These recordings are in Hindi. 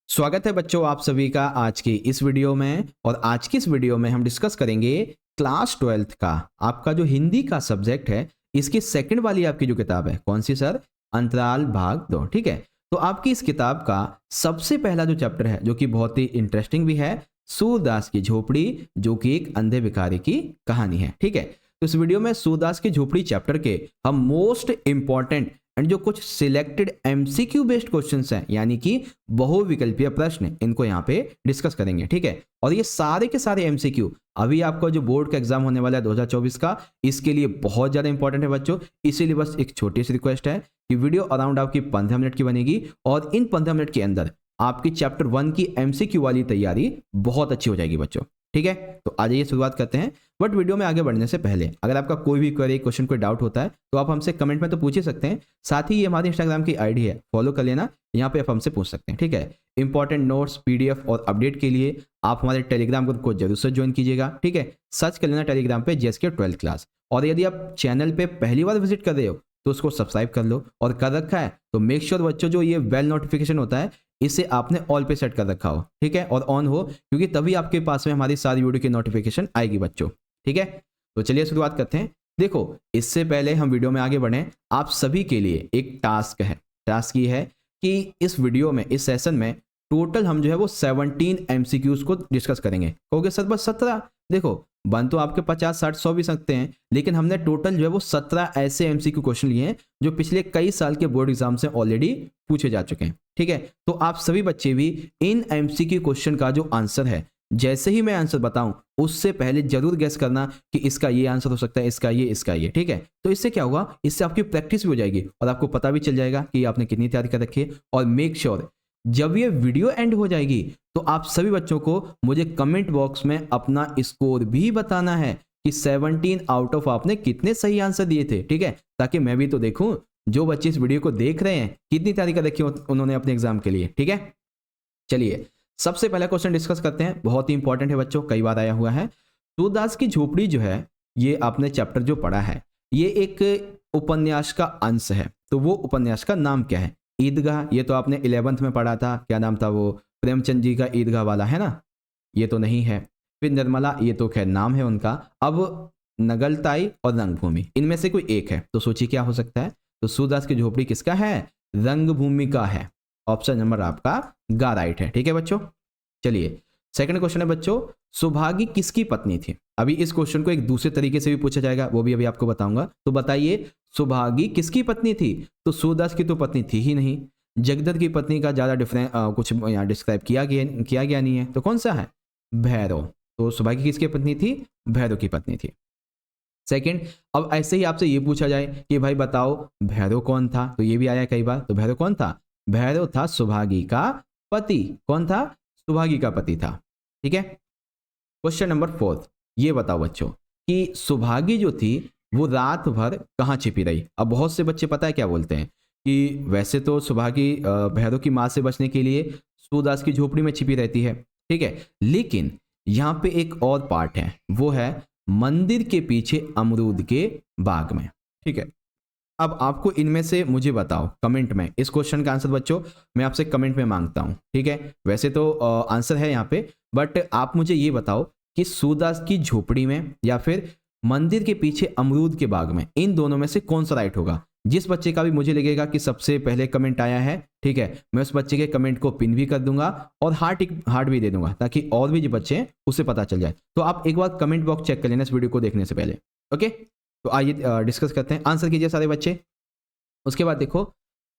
स्वागत है बच्चों आप सभी का आज की इस वीडियो में। और आज की इस वीडियो में हम डिस्कस करेंगे क्लास 12th का आपका जो हिंदी का सब्जेक्ट है, इसकी सेकंड वाली आपकी जो किताब है, कौन सी सर? अंतराल भाग 2। ठीक है, तो आपकी इस किताब का सबसे पहला जो चैप्टर है, जो कि बहुत ही इंटरेस्टिंग भी है, सूरदास की झोपड़ी, जो कि एक अंधे भिखारी की कहानी है। ठीक है, तो इस वीडियो में सूरदास की झोपड़ी चैप्टर के हम मोस्ट इंपॉर्टेंट एंड जो कुछ सिलेक्टेड एमसीक्यू बेस्ड क्वेश्चंस हैं, यानी कि बहुविकल्पीय प्रश्न, इनको यहाँ पे डिस्कस करेंगे। ठीक है, और ये सारे के सारे एमसीक्यू अभी आपका जो बोर्ड का एग्जाम होने वाला है 2024 का, इसके लिए बहुत ज्यादा इंपॉर्टेंट है बच्चों। इसीलिए बस एक छोटी सी रिक्वेस्ट है कि वीडियो अराउंड आपकी 15 मिनट की बनेगी और इन 15 मिनट के अंदर आपकी चैप्टर 1 की एमसीक्यू वाली तैयारी बहुत अच्छी हो जाएगी बच्चों। ठीक है, तो आ जाइए शुरुआत करते हैं। बट वीडियो में आगे बढ़ने से पहले अगर आपका कोई भी क्वेरी, क्वेश्चन, कोई डाउट होता है तो आप हमसे कमेंट में तो पूछ ही सकते हैं। साथ ही ये हमारी इंस्टाग्राम की आईडी है, फॉलो कर लेना, यहाँ पे आप हमसे पूछ सकते हैं। ठीक है, इंपॉर्टेंट नोट्स, पीडीएफ और अपडेट के लिए आप हमारे टेलीग्राम ग्रुप को जरूर से ज्वाइन कीजिएगा। ठीक है, सर्च कर लेना टेलीग्राम पे जेएसके 12th क्लास। और यदि आप चैनल पे पहली बार विजिट कर रहे हो तो उसको सब्सक्राइब कर लो, और कर रखा है तो मेक श्योर बच्चों जो ये बेल नोटिफिकेशन होता है इसे आपने ऑल पे सेट कर रखा हो। ठीक है, और ऑन हो, क्योंकि तभी आपके पास में हमारी सारी वीडियो की नोटिफिकेशन आएगी बच्चों। ठीक है, तो चलिए शुरुआत करते हैं। देखो, इससे पहले हम वीडियो में आगे बढ़ें, आप सभी के लिए एक टास्क है। टास्क ये है कि इस वीडियो में, इस सेशन में टोटल हम जो है वो 17 एमसीक्यूज को डिस्कस करेंगे। कहोगे सर बस 17? देखो, बन तो आपके 50, 60, 100 भी सकते हैं, लेकिन हमने टोटल जो है वो 17 ऐसे एमसीक्यू क्वेश्चन लिए हैं जो पिछले कई साल के बोर्ड एग्जाम से ऑलरेडी पूछे जा चुके हैं। ठीक है, तो आप सभी बच्चे भी इन एमसीक्यू क्वेश्चन का जो आंसर है, जैसे ही मैं आंसर बताऊं उससे पहले जरूर गेस करना कि इसका ये आंसर हो सकता है, इसका ये, इसका ये। ठीक है, तो इससे क्या होगा, इससे आपकी प्रैक्टिस भी हो जाएगी और आपको पता भी चल जाएगा कि आपने कितनी तैयारी कर रखी है। और मेक श्योर जब ये वीडियो एंड हो जाएगी तो आप सभी बच्चों को मुझे कमेंट बॉक्स में अपना स्कोर भी बताना है कि 17 आउट ऑफ आपने कितने सही आंसर दिए थे। ठीक है, ताकि मैं भी तो देखूं जो बच्चे इस वीडियो को देख रहे हैं कितनी तैयारी कर रखी उन्होंने अपने एग्जाम के लिए। ठीक है, चलिए सबसे पहला क्वेश्चन डिस्कस करते हैं, बहुत ही इंपॉर्टेंट है बच्चों, कई बार आया हुआ है। सूरदास की झोपड़ी जो है, ये आपने चैप्टर जो पढ़ा है, ये एक उपन्यास का अंश है। तो वो उपन्यास का नाम क्या है? ईदगाह, ये तो आपने 11th में पढ़ा था, क्या नाम था वो, प्रेमचंद जी का ईदगाह वाला, है ना? ये तो नहीं है। फिर निर्मला, ये तो खैर नाम है उनका। अब नगलताई और रंगभूमि, इनमें से कोई एक है, तो सोचिए क्या हो सकता है। तो सूरदास की झोपड़ी किसका है? रंगभूमि का है। ऑप्शन नंबर आपका गा राइट है। ठीक है बच्चों, चलिए सेकंड क्वेश्चन है बच्चों, सुभागी किसकी पत्नी थी? अभी इस क्वेश्चन को एक दूसरे तरीके से भी पूछा जाएगा, वो भी अभी आपको बताऊंगा। तो बताइए सुभागी किसकी पत्नी थी? तो सूरदास की तो पत्नी थी ही नहीं। जगदत्त की पत्नी का ज्यादा डिफरेंस कुछ यहाँ डिस्क्राइब किया गया नहीं है, तो कौन सा है? भैरव। तो सुभागी किसकी पत्नी थी? भैरव की पत्नी थी। सेकंड, अब ऐसे ही आपसे ये पूछा जाए कि भाई बताओ भैरव कौन था, तो ये भी आया कई बार। तो भैरव कौन था? भैरव था सुभागी का पति। कौन था? सुभागी का पति था। ठीक है, क्वेश्चन नंबर 4, ये बताओ बच्चों कि सुभागी जो थी वो रात भर कहाँ छिपी रही? अब बहुत से बच्चे पता है क्या बोलते हैं कि वैसे तो सुभागी भैरव की माँ से बचने के लिए सूरदास की झोपड़ी में छिपी रहती है। ठीक है, लेकिन यहाँ पे एक और पार्ट है, वो है मंदिर के पीछे अमरूद के बाग में। ठीक है, अब आपको इनमें से मुझे बताओ कमेंट में, इस क्वेश्चन का आंसर बच्चों मैं आपसे कमेंट में मांगता हूं। ठीक है, वैसे तो आंसर है यहाँ पे, बट आप मुझे ये बताओ कि सूरदास की झोपड़ी में या फिर मंदिर के पीछे अमरूद के बाग में, इन दोनों में से कौन सा राइट होगा? जिस बच्चे का भी मुझे लगेगा कि सबसे पहले कमेंट आया है, ठीक है, मैं उस बच्चे के कमेंट को पिन भी कर दूंगा और हार्ट भी दे दूंगा, ताकि और भी जो बच्चे हैं उसे पता चल जाए। तो आप एक बार कमेंट बॉक्स चेक कर लेना इस वीडियो को देखने से पहले। ओके, तो आइए डिस्कस करते हैं, आंसर कीजिए सारे बच्चे। उसके बाद देखो,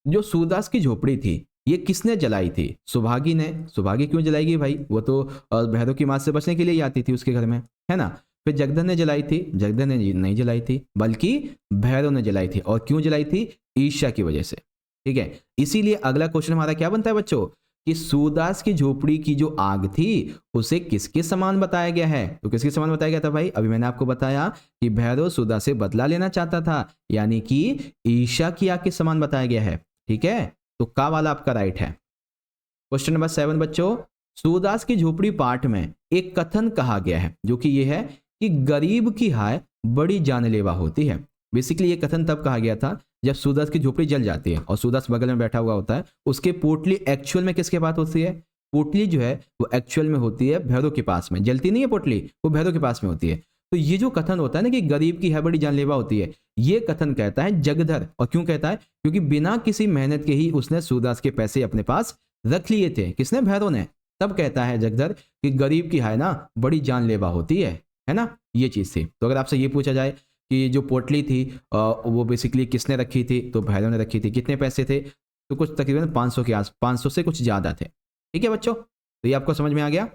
जो सूरदास की झोपड़ी थी ये किसने जलाई थी? सुभागी ने। सुभागी क्यों जलाएगी भाई, वो तो भैरव की मां से बचने के लिए ही आती थी उसके घर में, है ना? फिर जगदत्त ने जलाई थी? जगदत्त ने नहीं जलाई थी, बल्कि भैरव ने जलाई थी। और क्यों जलाई थी? ईर्ष्या की वजह से। ठीक है, इसीलिए अगला क्वेश्चन हमारा क्या बनता है बच्चों कि सूरदास की झोपड़ी की जो आग थी उसे किसके समान बताया गया है? तो किसके समान बताया गया था भाई? अभी मैंने आपको बताया कि भैरव सूरदास से बदला लेना चाहता था, यानी कि ईर्ष्या की आग के समान बताया गया है। ठीक है, तो का वाला आपका राइट है। क्वेश्चन नंबर 7 बच्चों, सूरदास की झोपड़ी पाठ में एक कथन कहा गया है, जो कि यह है कि गरीब की हाय बड़ी जानलेवा होती है। बेसिकली ये कथन तब कहा गया था जब सूरदास की झोपड़ी जल जाती है और सूरदास बगल में बैठा हुआ होता है, उसके पोटली एक्चुअल में किसके पास होती है? पोटली जो है वो एक्चुअल में होती है भैरों के पास में, जलती नहीं है पोटली, वो भैरों के पास में होती है। तो ये जो कथन होता है ना कि गरीब की है बड़ी जानलेवा होती है, ये कथन कहता है जगधर। और क्यों कहता है? क्योंकि बिना किसी मेहनत के ही उसने सूरदास के पैसे अपने पास रख लिए थे। किसने? भैरों ने। तब कहता है जगधर कि गरीब की है ना बड़ी जानलेवा होती है ना, ये चीज़ थी। तो अगर आपसे ये पूछा जाए कि जो पोटली थी वो बेसिकली किसने रखी थी, तो भैरव ने रखी थी। कितने पैसे थे? तो कुछ तकरीबन 500 के आस, 500 से कुछ ज़्यादा थे। ठीक है बच्चों, तो ये आपको समझ में आ गया।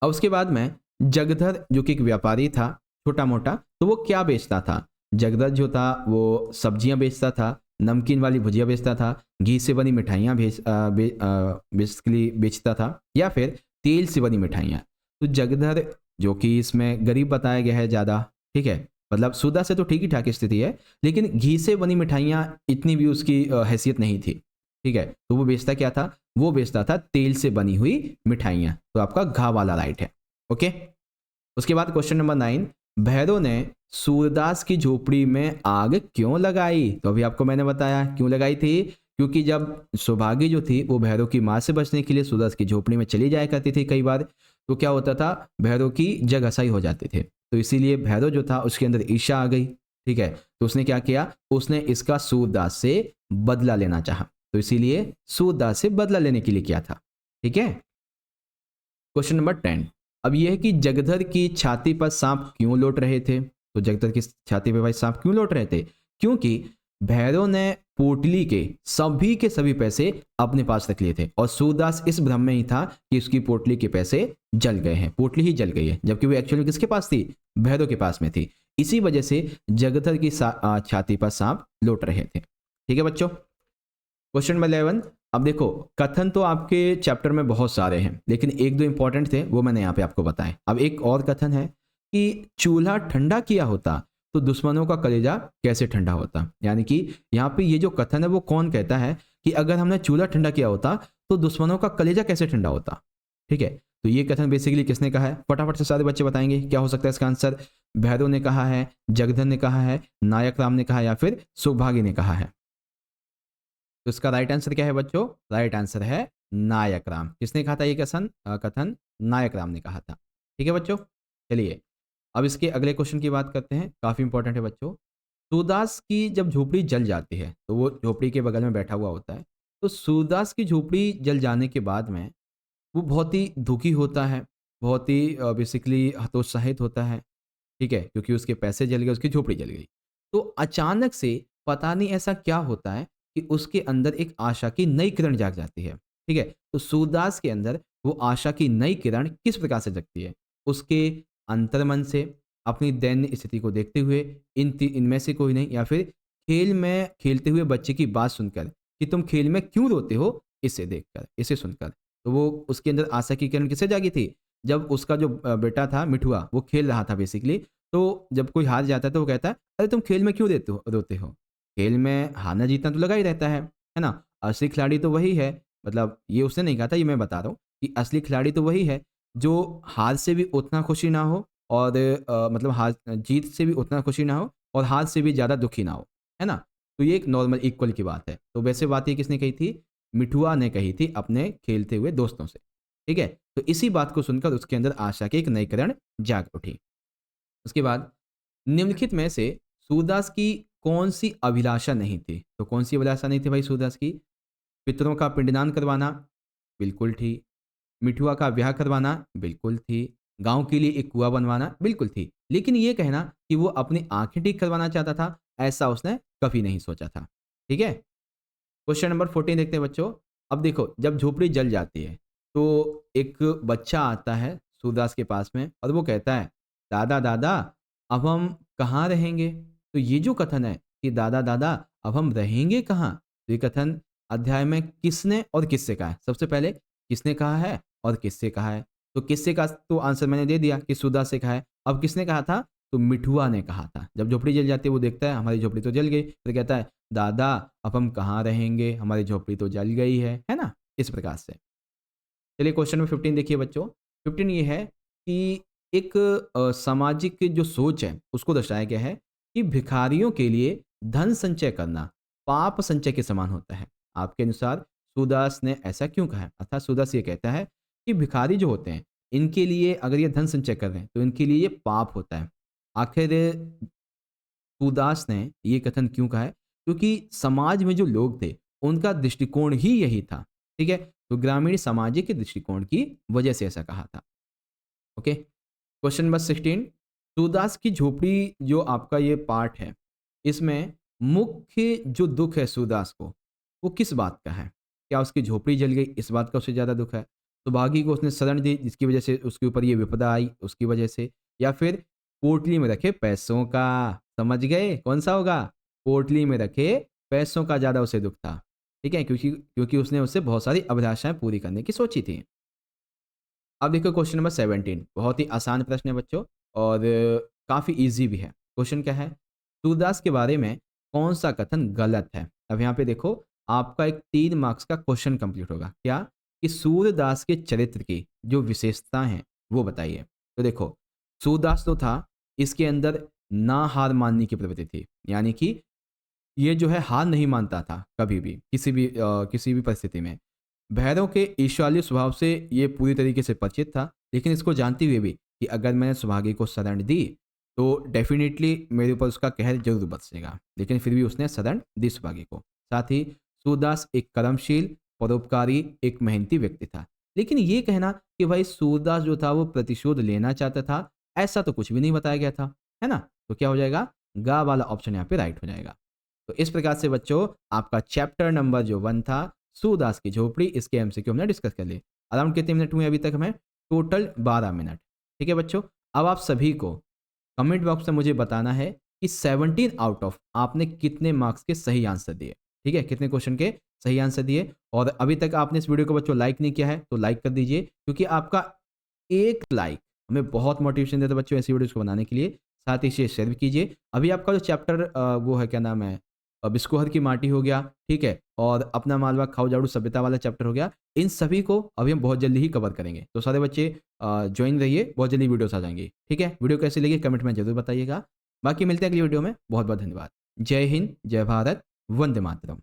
अब उसके बाद में जगधर जो कि एक व्यापारी था छोटा मोटा, तो वो क्या बेचता था? जगधर जो था वो सब्जियां बेचता था, नमकीन वाली भुजिया बेचता था, घी से बनी मिठाइयाँ बेसिकली बेचता था, या फिर तेल से बनी मिठाइयाँ। तो जगधर जो कि इसमें गरीब बताया गया है ज़्यादा, ठीक है, मतलब सूदा से तो ठीक ही ठाक स्थिति है, लेकिन घी से बनी मिठाइयाँ इतनी भी उसकी हैसियत नहीं थी। ठीक है, तो वो बेचता क्या था? वो बेचता था तेल से बनी हुई मिठाइयाँ। तो आपका घा वाला राइट है। ओके, उसके बाद क्वेश्चन नंबर 9, भैरव ने सूरदास की झोपड़ी में आग क्यों लगाई? तो अभी आपको मैंने बताया क्यों लगाई थी, क्योंकि जब सौभागी जो थी वो भैरव की माँ से बचने के लिए सूरदास की झोपड़ी में चली जाया करती थी कई बार। तो क्या होता था, भैरव की जग हसाई हो जाते थे। तो इसीलिए भैरव जो था उसके अंदर ईर्ष्या आ गई। ठीक है, तो उसने क्या किया, उसने इसका सूरदास से बदला लेना चाहा। तो इसीलिए सूरदास से बदला लेने के लिए किया था। ठीक है, क्वेश्चन नंबर 10, अब यह है कि जगधर की छाती पर सांप क्यों लौट रहे थे? तो जगधर की छाती पर भाई सांप क्यों लौट रहे थे? क्योंकि भैरव ने पोटली के सभी पैसे अपने पास रख लिए थे और सूरदास इस भ्रम में ही था कि उसकी पोटली के पैसे जल गए हैं, पोटली ही जल गई है, जबकि वो एक्चुअली किसके पास थी? भैरव के पास में थी। इसी वजह से जगधर की छाती पर सांप लौट रहे थे। ठीक है बच्चों, क्वेश्चन नंबर 11, अब देखो कथन तो आपके चैप्टर में बहुत सारे हैं, लेकिन एक दो इंपॉर्टेंट थे वो मैंने यहाँ पे आपको बताए। अब एक और कथन है कि चूल्हा ठंडा किया होता तो दुश्मनों का कलेजा कैसे ठंडा होता। यानी कि यहाँ पे ये जो कथन है वो कौन कहता है कि अगर हमने चूल्हा ठंडा किया होता तो दुश्मनों का कलेजा कैसे ठंडा होता। ठीक है, तो ये कथन बेसिकली किसने कहा है? फटाफट से सारे बच्चे बताएंगे क्या हो सकता है इसका आंसर। भैरव ने कहा है, जगधर ने कहा है, नायक राम ने कहा, या फिर सौभागी ने कहा है। तो इसका राइट आंसर क्या है बच्चों? राइट आंसर है नायक राम। किसने कहा था ये कथन? नायक राम ने कहा था। ठीक है बच्चों, चलिए अब इसके अगले क्वेश्चन की बात करते हैं, काफी इंपॉर्टेंट है बच्चों। सूरदास की जब झोपड़ी जल जाती है तो वो झोपड़ी के बगल में बैठा हुआ होता है। तो सूरदास की झोपड़ी जल जाने के बाद में वो बहुत ही दुखी होता है, बहुत ही बेसिकली हतोत्साहित होता है। ठीक है, क्योंकि उसके पैसे जल गए, उसकी झोपड़ी जल गई। तो अचानक से पता नहीं ऐसा क्या होता है कि उसके अंदर एक आशा की नई किरण जाग जाती है। ठीक है, तो सूरदास के अंदर वो आशा की नई किरण किस प्रकार से जगती है? उसके अंतर्मन से, अपनी दैन्य स्थिति को देखते हुए, इनमें से कोई नहीं, या फिर खेल में खेलते हुए बच्चे की बात सुनकर कि तुम खेल में क्यों रोते हो, इसे देखकर, इसे सुनकर। तो वो उसके अंदर आशा की किरण किससे जागी थी? जब उसका जो बेटा था मिठुआ वो खेल रहा था बेसिकली। तो जब कोई हार जाता है तो वो कहता है अरे तुम खेल में क्यों रोते हो? खेल में हारना जीतना तो लगा ही रहता है ना? असली खिलाड़ी तो वही है। मतलब ये उसने नहीं कहा था, ये मैं बता रहा हूँ कि असली खिलाड़ी तो वही है जो हार से भी उतना खुशी ना हो और मतलब हार जीत से भी उतना खुशी ना हो और हार से भी ज़्यादा दुखी ना हो, है ना? तो ये एक नॉर्मल इक्वल की बात है। तो वैसे बात ये किसने कही थी? मिठुआ ने कही थी अपने खेलते हुए दोस्तों से। ठीक है, तो इसी बात को सुनकर उसके अंदर आशा की एक नई किरण जाग उठी। उसके बाद निम्नलिखित में से सूरदास की कौन सी अभिलाषा नहीं थी? तो कौन सी अभिलाषा नहीं थी भाई सूरदास की? पितरों का पिंडदान करवाना, बिल्कुल थी। मिठुआ का ब्याह करवाना, बिल्कुल थी। गांव के लिए एक कुआं बनवाना, बिल्कुल थी। लेकिन ये कहना कि वो अपनी आंखें ठीक करवाना चाहता था, ऐसा उसने कभी नहीं सोचा था। ठीक है, क्वेश्चन नंबर 14 देखते हैं बच्चों। अब देखो जब झोपड़ी जल जाती है तो एक बच्चा आता है सूरदास के पास में और वो कहता है दादा दादा अब हम कहाँ रहेंगे? तो ये जो कथन है कि दादा दादा अब हम रहेंगे कहाँ, तो ये कथन अध्याय में किसने और किससे कहा है? सबसे पहले किसने कहा है और किससे कहा है? तो किससे का तो आंसर मैंने दे दिया कि सूरदास से कहा है। अब किसने कहा था? तो मिठुआ ने कहा था। जब झोपड़ी जल जाती है वो देखता है हमारी झोपड़ी तो जल गई, फिर कहता है दादा अब हम कहाँ रहेंगे, हमारी झोपड़ी तो जल गई है ना? इस प्रकार से। चलिए क्वेश्चन नंबर 15 देखिए बच्चों। 15 ये है कि एक सामाजिक जो सोच है उसको दर्शाया गया है कि भिखारियों के लिए धन संचय करना पाप संचय के समान होता है। आपके अनुसार सूरदास ने ऐसा क्यों कहा है? अर्थात सूरदास ये कहता है कि भिखारी जो होते हैं, इनके लिए अगर ये धन संचय कर रहे हैं, तो इनके लिए ये पाप होता है। आखिर सूरदास ने ये कथन क्यों कहा है? क्योंकि समाज में जो लोग थे, उनका दृष्टिकोण ही यही था, ठीक है? तो ग्रामीण सामाजिक के दृष्टिकोण की वजह से ऐसा कहा था। ओके, क्वेश्चन नंबर 16, सूरदास की झोपड़ी जो आपका ये पार्ट है, इसमें मुख्य जो दुख है सूरदास को, वो किस बात का है? क्या उसकी झोपड़ी जल गई, इस बात का उसे ज़्यादा दुख है? सौभागी को उसने शरण दी, जिसकी वजह से उसके ऊपर ये विपदा आई, उसकी वजह से? या फिर पोटली में रखे पैसों का? समझ गए कौन सा होगा? पोटली में रखे पैसों का ज़्यादा उसे दुख था, ठीक है? क्योंकि क्योंकि उसने उससे बहुत सारी अभिलाषाएं पूरी करने की सोची थी। अब देखो क्वेश्चन नंबर 17, बहुत ही आसान प्रश्न है बच्चों, और काफ़ी ईजी भी है। क्वेश्चन क्या है? सूरदास के बारे में कौन सा कथन गलत है? अब यहाँ पे देखो, आपका एक 3 मार्क्स का क्वेश्चन कंप्लीट होगा। क्या? कि सूरदास के चरित्र की जो विशेषता हैं वो बताइए। तो देखो, सूरदास जो था, इसके अंदर ना हार मानने की प्रवृत्ति थी, यानी कि ये जो है हार नहीं मानता था कभी भी, किसी भी परिस्थिति में। भैरव के ईर्ष्यालु स्वभाव से ये पूरी तरीके से परिचित था, लेकिन इसको जानते हुए भी कि अगर मैंने सुभागी को शरण दी, तो डेफ़िनिटली मेरे ऊपर उसका कहर ज़रूर बरसेगा। लेकिन फिर भी उसने शरण दी सुभागी को। साथ ही सूरदास एक कर्मशील, परोपकारी, एक मेहनती व्यक्ति था। लेकिन ये कहना कि भाई सूरदास जो था वो प्रतिशोध लेना चाहता था, ऐसा तो कुछ भी नहीं बताया गया था, है ना? तो क्या हो जाएगा? ग वाला ऑप्शन यहाँ पे राइट हो जाएगा। तो इस प्रकार से बच्चों, आपका चैप्टर नंबर जो 1 था, सूरदास की झोपड़ी, इसके एमसीक्यू हमने डिस्कस कर लिए। अराउंड कितने मिनट हुए अभी तक हमें? Total 12 minute. ठीक है बच्चों, अब आप सभी को कमेंट बॉक्स में मुझे बताना है कि 17 आउट ऑफ आपने कितने मार्क्स के सही आंसर दिए। ठीक है, कितने क्वेश्चन के सही आंसर दिए। और अभी तक आपने इस वीडियो को बच्चों लाइक नहीं किया है तो लाइक कर दीजिए, क्योंकि आपका एक लाइक हमें बहुत मोटिवेशन देता है बच्चों ऐसी वीडियोस को बनाने के लिए। साथ ही इसे शेयर भी कीजिए। अभी आपका जो चैप्टर वो है, क्या नाम है, बिस्कोहर की माटी हो गया, ठीक है, और अपना मालवा खाओ झाड़ू सभ्यता वाला चैप्टर हो गया। इन सभी को अभी हम बहुत जल्दी ही कवर करेंगे, तो सारे बच्चे ज्वाइन रहिए, बहुत जल्दी वीडियोस आ जाएंगी। ठीक है, वीडियो कैसी लगी कमेंट में जरूर बताइएगा। बाकी मिलते हैं अगली वीडियो में। बहुत बहुत धन्यवाद। जय हिंद, जय भारत, वंदे मातरम।